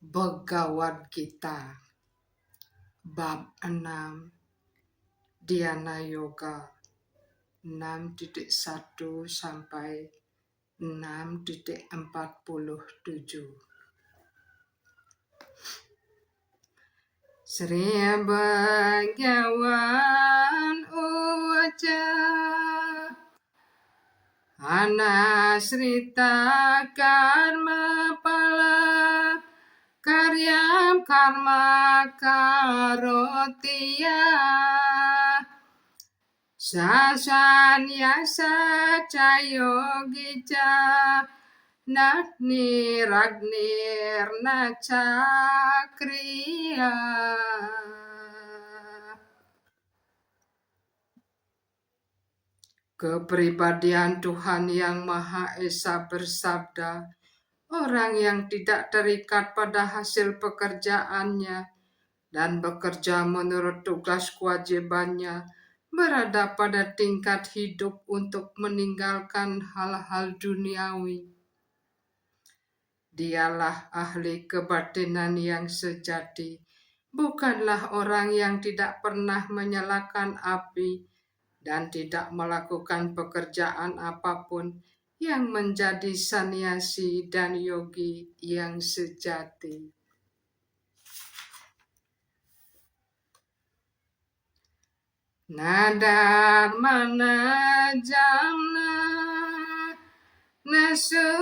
Bhagavad Gita Bab 6 Dhyana Yoga 6.1 sampai 6.47. Sri Bhagawan Uvaca Anasrita karma pala karyam karma karotiya sasanyasa cayogica nagnir nacakriya. Kepribadian Tuhan Yang Maha Esa bersabda, orang yang tidak terikat pada hasil pekerjaannya dan bekerja menurut tugas kewajibannya berada pada tingkat hidup untuk meninggalkan hal-hal duniawi. Dialah ahli kebatinan yang sejati, bukanlah orang yang tidak pernah menyalakan api dan tidak melakukan pekerjaan apapun yang menjadi sannyasi dan yogi yang sejati. Nadarmana jamna nasundari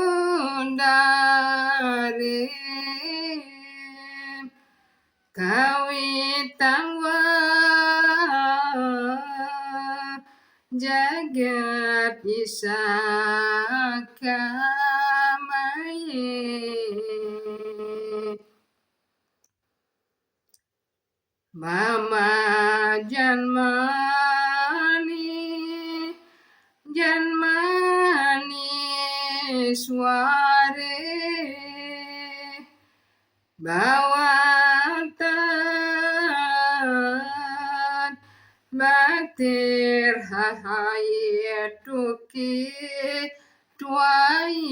kawitang wa jagat isakamaye. Mama janmani sware bawatan baktir hahayetuki tuai.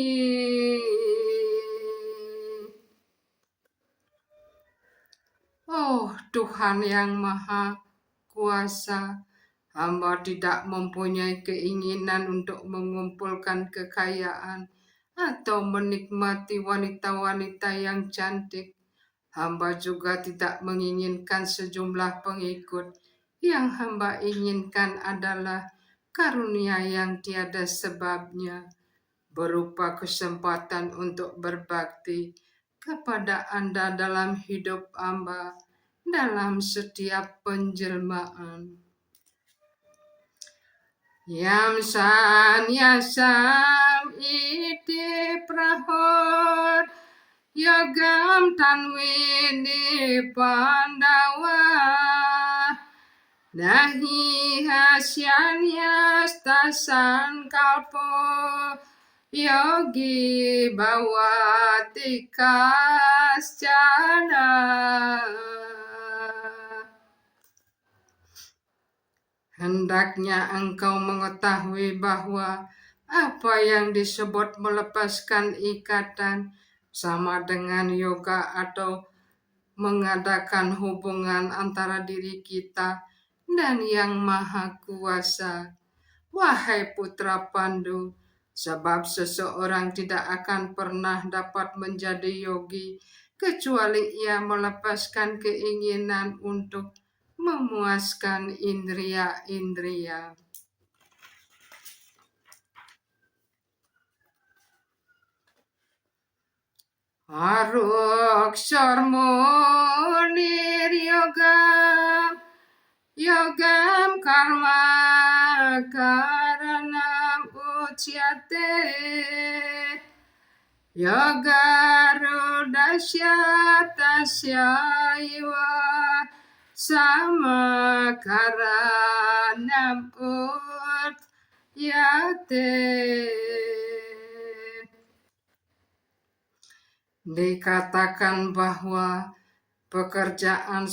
Oh Tuhan yang Maha Kuasa, hamba tidak mempunyai keinginan untuk mengumpulkan kekayaan atau menikmati wanita-wanita yang cantik. Hamba juga tidak menginginkan sejumlah pengikut. Yang hamba inginkan adalah karunia yang tiada sebabnya, berupa kesempatan untuk berbakti kepada Anda dalam hidup hamba dalam setiap penjelmaan. Yam sanyasam iti prahor yogam tanwini pandawa nahi hasyanyas tasan kalpo yogi bawatikas jana. Hendaknya engkau mengetahui bahwa apa yang disebut melepaskan ikatan sama dengan yoga atau mengadakan hubungan antara diri kita dan Yang Maha Kuasa. Wahai putra Pandu, sebab seseorang tidak akan pernah dapat menjadi yogi kecuali ia melepaskan keinginan untuk memuaskan indria-indria. Aruksormunir yogam karma karanam ucyate yogarudasya tasya iwa sama karanam utyate. Dikatakan bahwa pekerjaan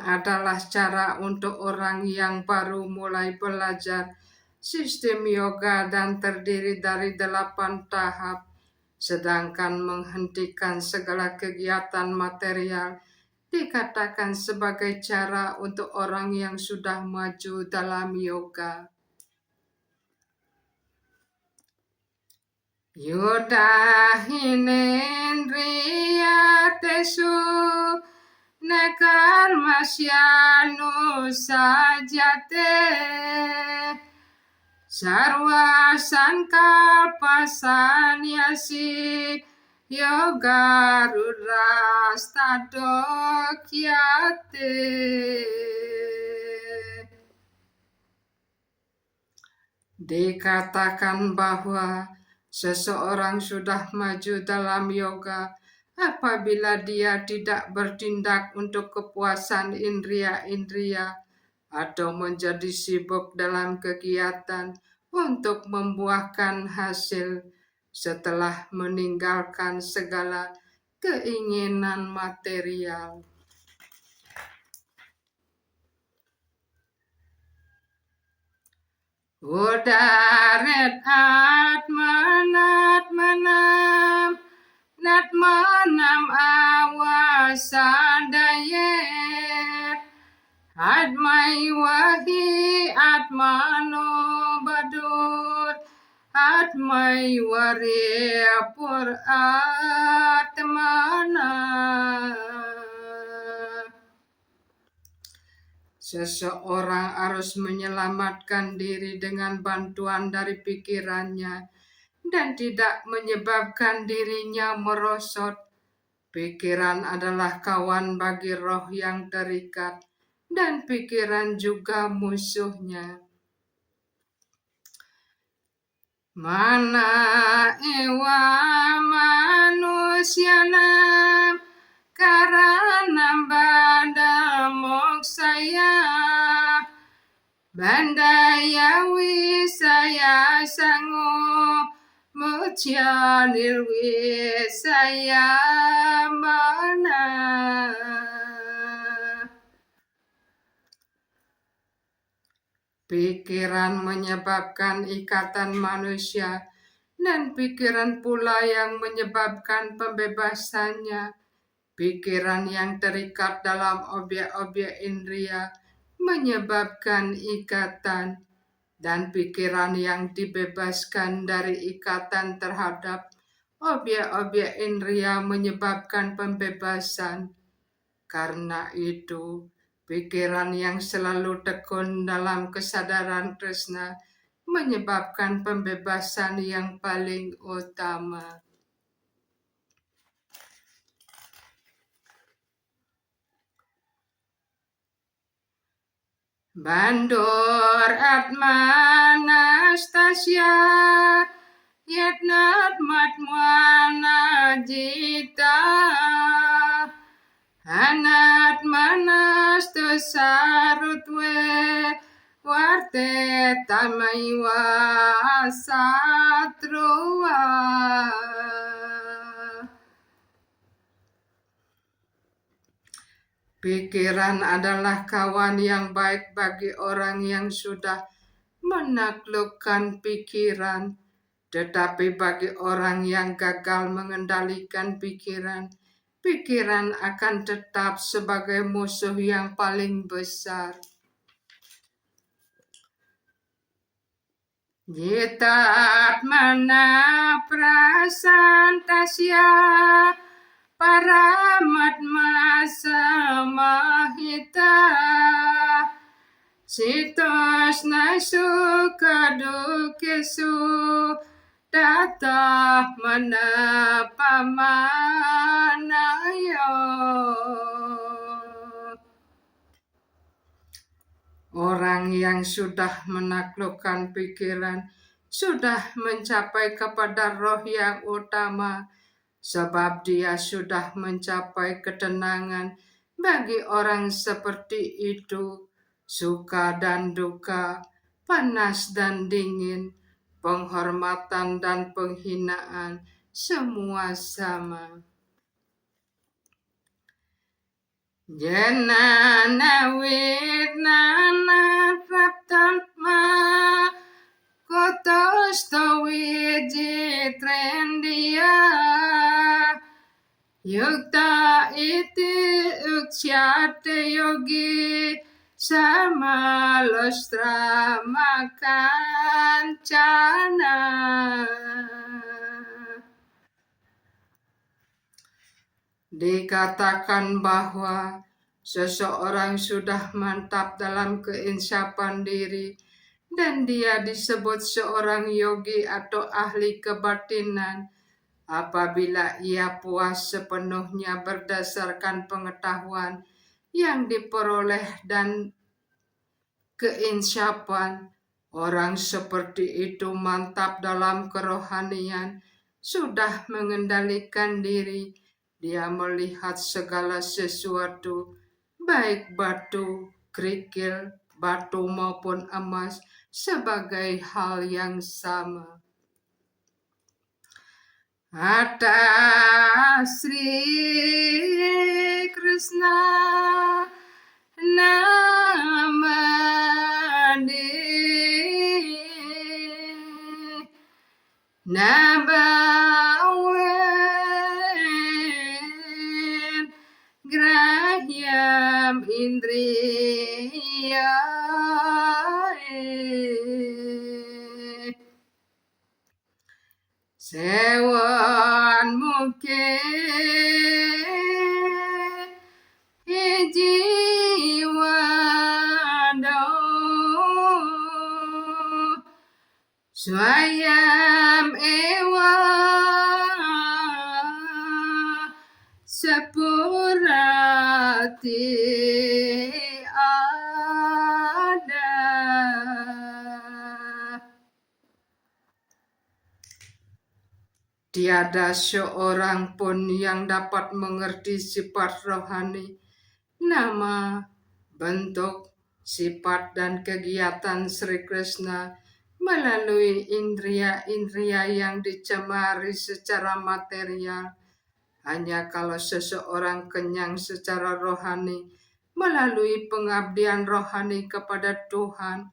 adalah cara untuk orang yang baru mulai belajar sistem yoga dan terdiri dari 8 tahap sedangkan menghentikan segala kegiatan material dikatakan sebagai cara untuk orang yang sudah maju dalam yoga. Yoda hinendriya tesu nekar masyanu sajate sarwa sankalpa sanyasi yoga rudrastadokyate. Dikatakan bahwa seseorang sudah maju dalam yoga apabila dia tidak bertindak untuk kepuasan indria-indria atau menjadi sibuk dalam kegiatan untuk membuahkan hasil setelah meninggalkan segala keinginan material. Udaret atmanam natmanam awasadayet atmai wahi atmano badur atmai waripur atmana. Seseorang harus menyelamatkan diri dengan bantuan dari pikirannya dan tidak menyebabkan dirinya merosot. Pikiran adalah kawan bagi roh yang terikat dan pikiran juga musuhnya. Mana ewa manusianam karanam bada moksaya bandaya wisaya sango mucia nirwisaya mana. Pikiran menyebabkan ikatan manusia dan pikiran pula yang menyebabkan pembebasannya. Pikiran yang terikat dalam objek-objek indria menyebabkan ikatan, dan pikiran yang dibebaskan dari ikatan terhadap objek-objek indria menyebabkan pembebasan. Karena itu, pikiran yang selalu tekun dalam kesadaran tresna menyebabkan pembebasan yang paling utama. Bandur atmanastasya yatnat matmana jita anat manastu sarutwe warte tamaiwa satruwa. Pikiran adalah kawan yang baik bagi orang yang sudah menaklukkan pikiran, tetapi bagi orang yang gagal mengendalikan pikiran, pikiran akan tetap sebagai musuh yang paling besar. Jitatmana prasantasya paramatma samahita sitosna suka dukesu tata manapamanayo. Orang yang sudah menaklukkan pikiran sudah mencapai kepada roh yang utama, sebab dia sudah mencapai ketenangan. Bagi orang seperti itu, suka dan duka, panas dan dingin, penghormatan dan penghinaan, semua sama. Jenana widnana praptatma Kotosto wiji trendia Yukta iti uksyate yogi sama lostra makan cana. Dikatakan bahwa seseorang sudah mantap dalam keinsapan diri dan dia disebut seorang yogi atau ahli kebatinan apabila ia puas sepenuhnya berdasarkan pengetahuan yang diperoleh dan keinsapan. Orang seperti itu mantap dalam kerohanian, sudah mengendalikan diri. Dia melihat segala sesuatu, baik batu, kerikil, batu maupun emas, sebagai hal yang sama. Ata Sri Krishna namade nabawen grahyam indriya sewan muke jiwado swayam ewa sepurati ada. Tiada seorang pun yang dapat mengerti sifat rohani, nama, bentuk, sifat, dan kegiatan Sri Krishna melalui indria-indria yang dicemari secara material. Hanya kalau seseorang kenyang secara rohani melalui pengabdian rohani kepada Tuhan,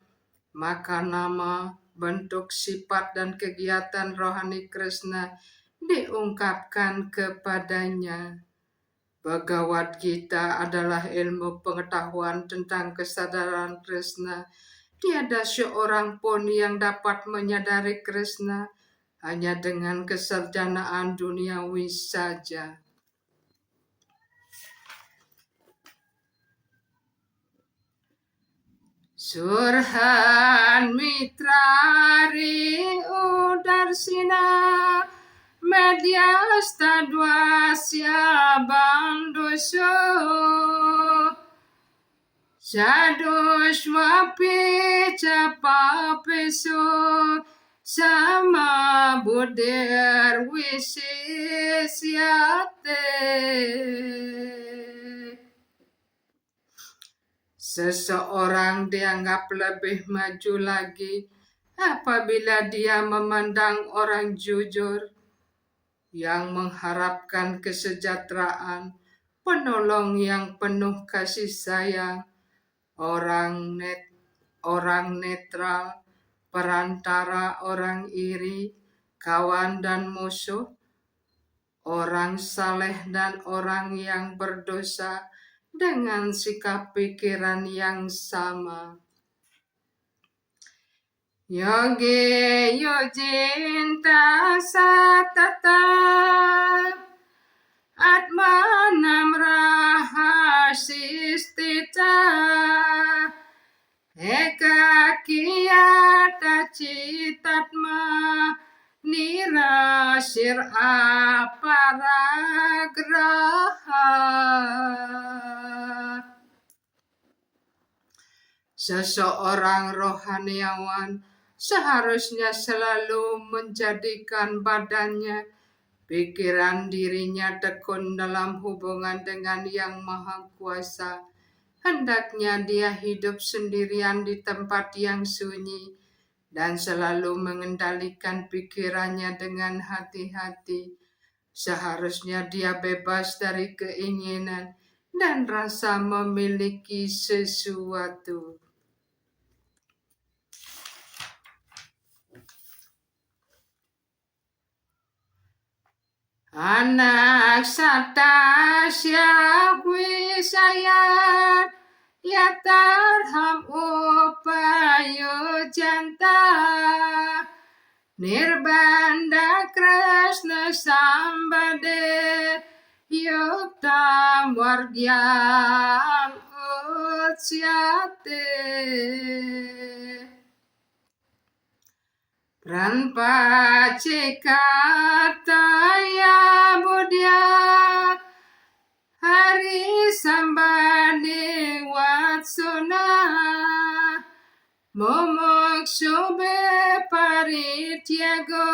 maka nama, bentuk, sifat, dan kegiatan rohani Krishna diungkapkan kepadanya. Bhagavad Gita adalah ilmu pengetahuan tentang kesadaran Krishna. Tiada seorang pun yang dapat menyadari Krishna hanya dengan kesarjanaan duniawi saja. Surhan mitrari udarsina medyasta dwasya bandusyo sadushvapi capapeso sama buddhir wisisyate. Seseorang dianggap lebih maju lagi apabila dia memandang orang jujur yang mengharapkan kesejahteraan, penolong yang penuh kasih sayang, orang netral, perantara orang iri, kawan dan musuh, orang saleh dan orang yang berdosa, dengan sikap pikiran yang sama. Yogi yojinta satata atmanam rahasistita ekakiyata citatma nirasir aparagraha. Seseorang rohaniawan seharusnya selalu menjadikan badannya, pikiran dirinya tekun dalam hubungan dengan Yang Maha Kuasa. Hendaknya dia hidup sendirian di tempat yang sunyi dan selalu mengendalikan pikirannya dengan hati-hati. Seharusnya dia bebas dari keinginan dan rasa memiliki sesuatu. Anak satasya wisayat yatarham upayo janta nirbanda krishna sambade yuktam wargyam utsyate Ranpacikataya Buddhya Hari Sambadi Watsuna Mumukshube Parityago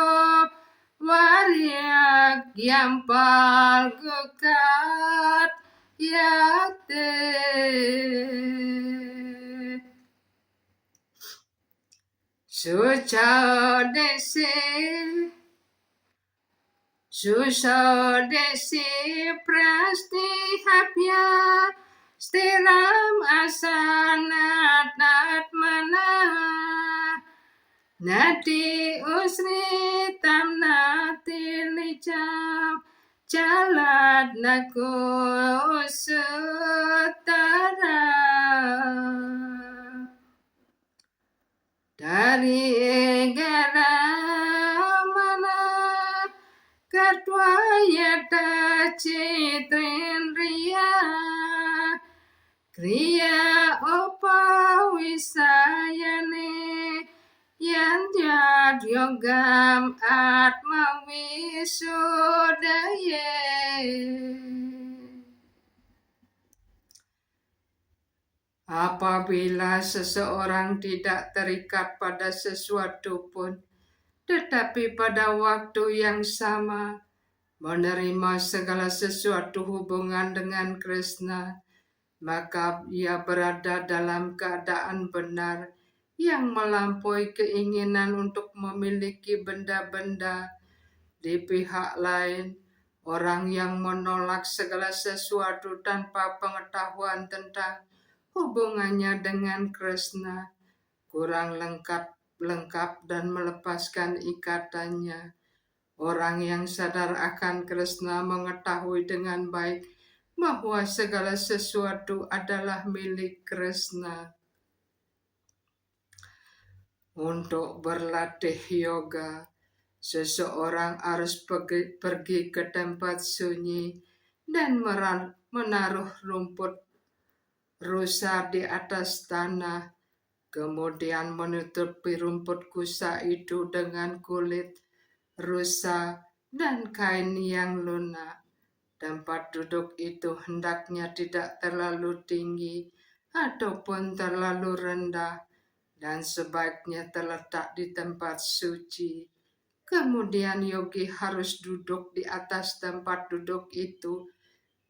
Waryagyam Palgukat Yate Susodesi prastihapya stiram asanat natmana nati usritam nati licam jalat naku sutara dari gara mana katwayata citrendriya kriya upawisayane yanjad yogam atma wisudaye Apabila seseorang tidak terikat pada sesuatu pun, tetapi pada waktu yang sama menerima segala sesuatu hubungan dengan Krishna, maka ia berada dalam keadaan benar yang melampaui keinginan untuk memiliki benda-benda. Di pihak lain, orang yang menolak segala sesuatu tanpa pengetahuan tentang hubungannya dengan Krishna kurang lengkap dan melepaskan ikatannya. Orang yang sadar akan Krishna mengetahui dengan baik bahwa segala sesuatu adalah milik Krishna. Untuk berlatih yoga, seseorang harus pergi ke tempat sunyi dan menaruh rumput rusa di atas tanah, kemudian menutupi rumput kusa itu dengan kulit rusa dan kain yang lunak. Tempat duduk itu hendaknya tidak terlalu tinggi ataupun terlalu rendah dan sebaiknya terletak di tempat suci. Kemudian yogi harus duduk di atas tempat duduk itu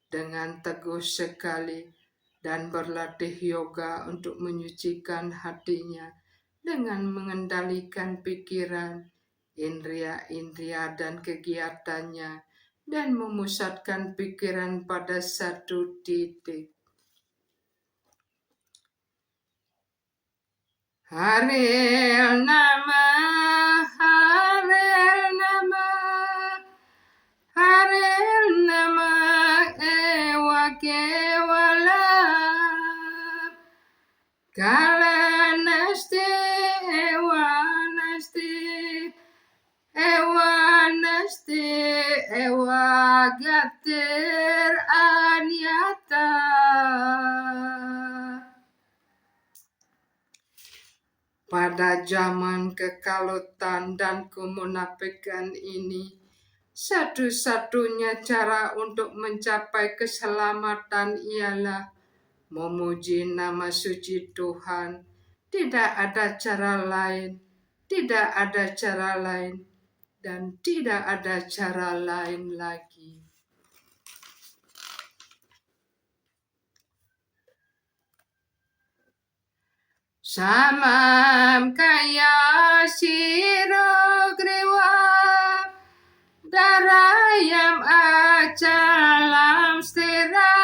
dengan teguh sekali dan berlatih yoga untuk menyucikan hatinya dengan mengendalikan pikiran, indria-indria dan kegiatannya dan memusatkan pikiran pada satu titik. Haril nama, Haril nama, Haril nama ewa kewala. Kala nasti ewa gatir anyata. Pada zaman kekalutan dan kemunafikan ini, satu-satunya cara untuk mencapai keselamatan ialah memuji nama suci Tuhan. Tidak ada cara lain, tidak ada cara lain, dan tidak ada cara lain lagi. Samam kaya siro griwa darayam acalam stira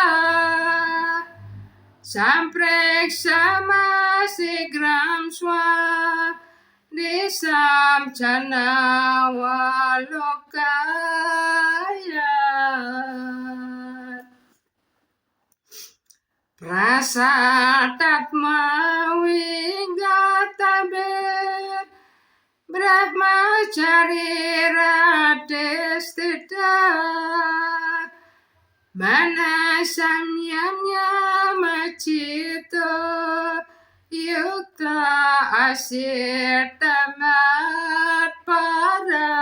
samprek sama sigram swa disam cana walokaya Prasadat mawingataber Brahmacari rades tidak Manasamyamya macito yukta asir tamat para.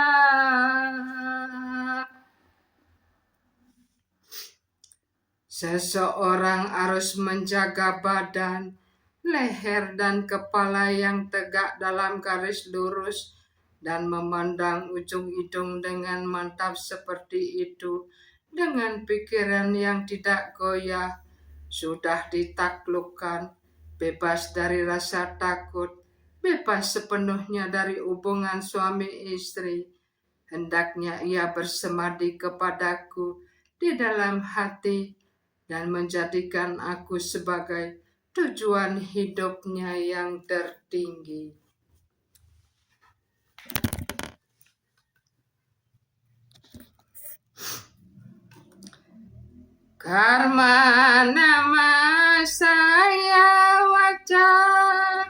Seseorang harus menjaga badan, leher dan kepala yang tegak dalam garis lurus dan memandang ujung hidung dengan mantap seperti itu. Dengan pikiran yang tidak goyah, sudah ditaklukkan, bebas dari rasa takut, bebas sepenuhnya dari hubungan suami istri. Hendaknya ia bersemadi kepadaku di dalam hati dan menjadikan aku sebagai tujuan hidupnya yang tertinggi. Karma nama saya wajah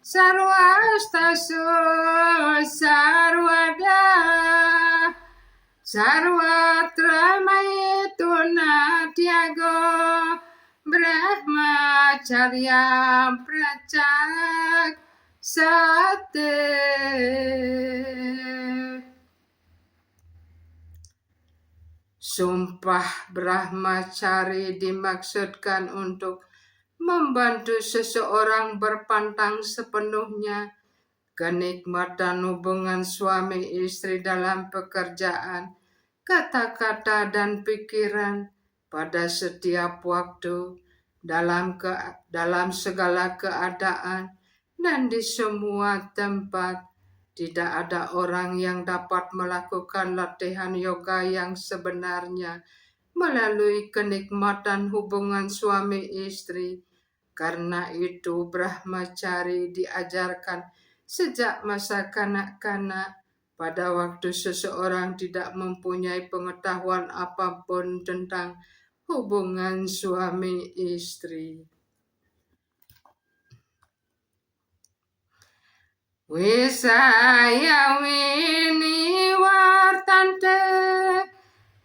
sarwastasu sarwada sarwatra maitu natyago brahmacharya pracak sate. Sumpah Brahmacari dimaksudkan untuk membantu seseorang berpantang sepenuhnya kenikmatan hubungan suami istri dalam pekerjaan, kata-kata dan pikiran pada setiap waktu, dalam segala keadaan, dan di semua tempat. Tidak ada orang yang dapat melakukan latihan yoga yang sebenarnya melalui kenikmatan hubungan suami istri. Karena itu Brahmacari diajarkan sejak masa kanak-kanak, pada waktu seseorang tidak mempunyai pengetahuan apapun tentang hubungan suami istri. Wisaya wini wartante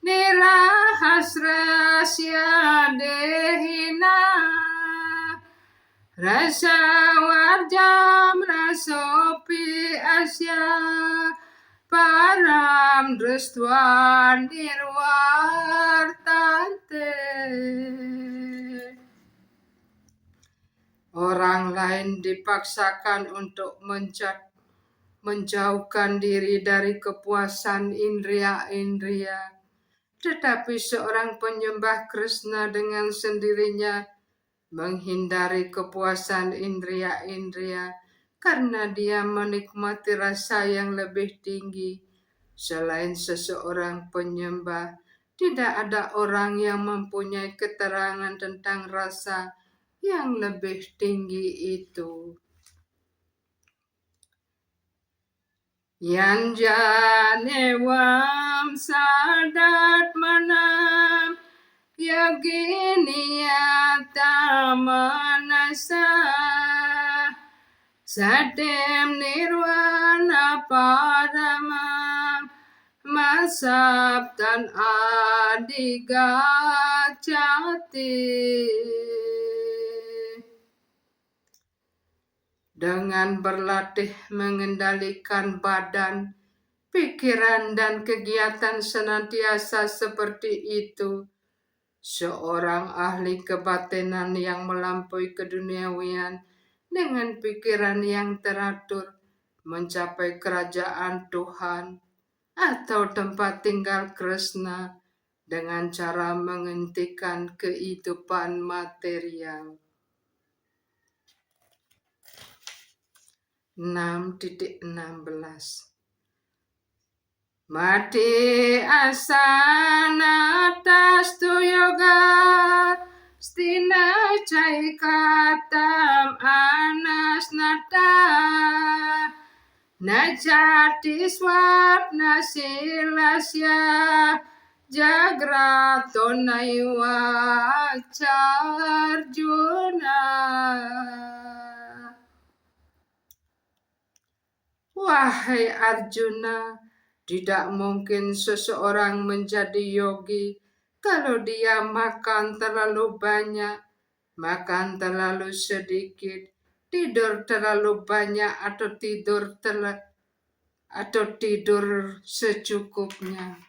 nirahasrasya dehina rasa warjam rasopi asya param drustva nirwartante. Orang lain dipaksakan untuk menjauhkan diri dari kepuasan indria-indria. Tetapi seorang penyembah Krishna dengan sendirinya menghindari kepuasan indria-indria karena dia menikmati rasa yang lebih tinggi. Selain seseorang penyembah, tidak ada orang yang mempunyai keterangan tentang rasa yang lebih tinggi itu. Yanjanewam sadat manam yoginiya manasa sadem nirwana paramam masabdan adigacati. Dengan berlatih mengendalikan badan, pikiran, dan kegiatan senantiasa seperti itu, seorang ahli kebatinan yang melampaui keduniawian dengan pikiran yang teratur mencapai kerajaan Tuhan atau tempat tinggal Krishna dengan cara menghentikan kehidupan material. 6.16 Mati asana tastu yoga stina caikatam anasnata najati swapna silasya Jagratonaiwa Arjuna. Wahai Arjuna, tidak mungkin seseorang menjadi yogi kalau dia makan terlalu banyak, makan terlalu sedikit, tidur terlalu banyak atau tidur secukupnya.